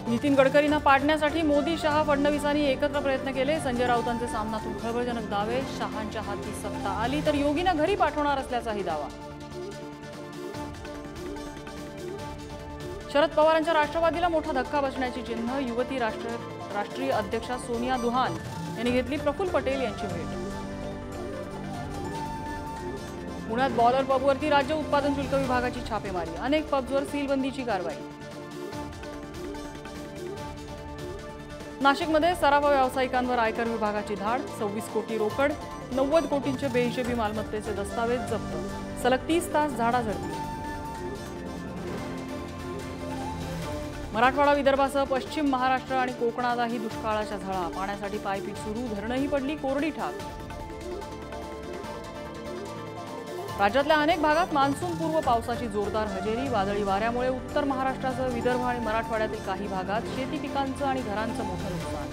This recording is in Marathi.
नितीन गडकरींना पाडण्यासाठी मोदी शहा फडणवीसांनी एकत्र प्रयत्न केले। संजय राऊतांचे सामनातून खळबळजनक दावे। शहांच्या हाती सत्ता आली तर योगींना घरी पाठवणार असल्याचाही दावा। शरद पवारांच्या राष्ट्रवादीला मोठा धक्का बसण्याची चिन्ह। युवती राष्ट्रीय अध्यक्षा सोनिया दुहान यांनी घेतली प्रफुल्ल पटेल यांची भेट। पुण्यात बॉलर पबवरती राज्य उत्पादन शुल्क विभागाची छापेमारी। अनेक पब्सवर सीलबंदीची कारवाई। नाशिकमध्ये सराफ व्यावसायिकांवर आयकर विभागाची धाड। 26 कोटी रोकड, 90 कोटींचे बेहिशेबी मालमत्तेचे दस्तावेज जप्त। सलग 30 तास झाडाझडती। मराठवाडा विदर्भासह पश्चिम महाराष्ट्र आणि कोकणातही दुष्काळाच्या झळा। पाण्यासाठी पायपीट सुरू, धरणंही पडली कोरडी ठाक। राज्यातल्या अनेक भागात मान्सूनपूर्व पावसाची जोरदार हजेरी। वादळी वाऱ्यामुळे उत्तर महाराष्ट्रासह विदर्भ आणि मराठवाड्यातील काही भागात शेती पिकांचं आणि घरांचं मोठं नुकसान।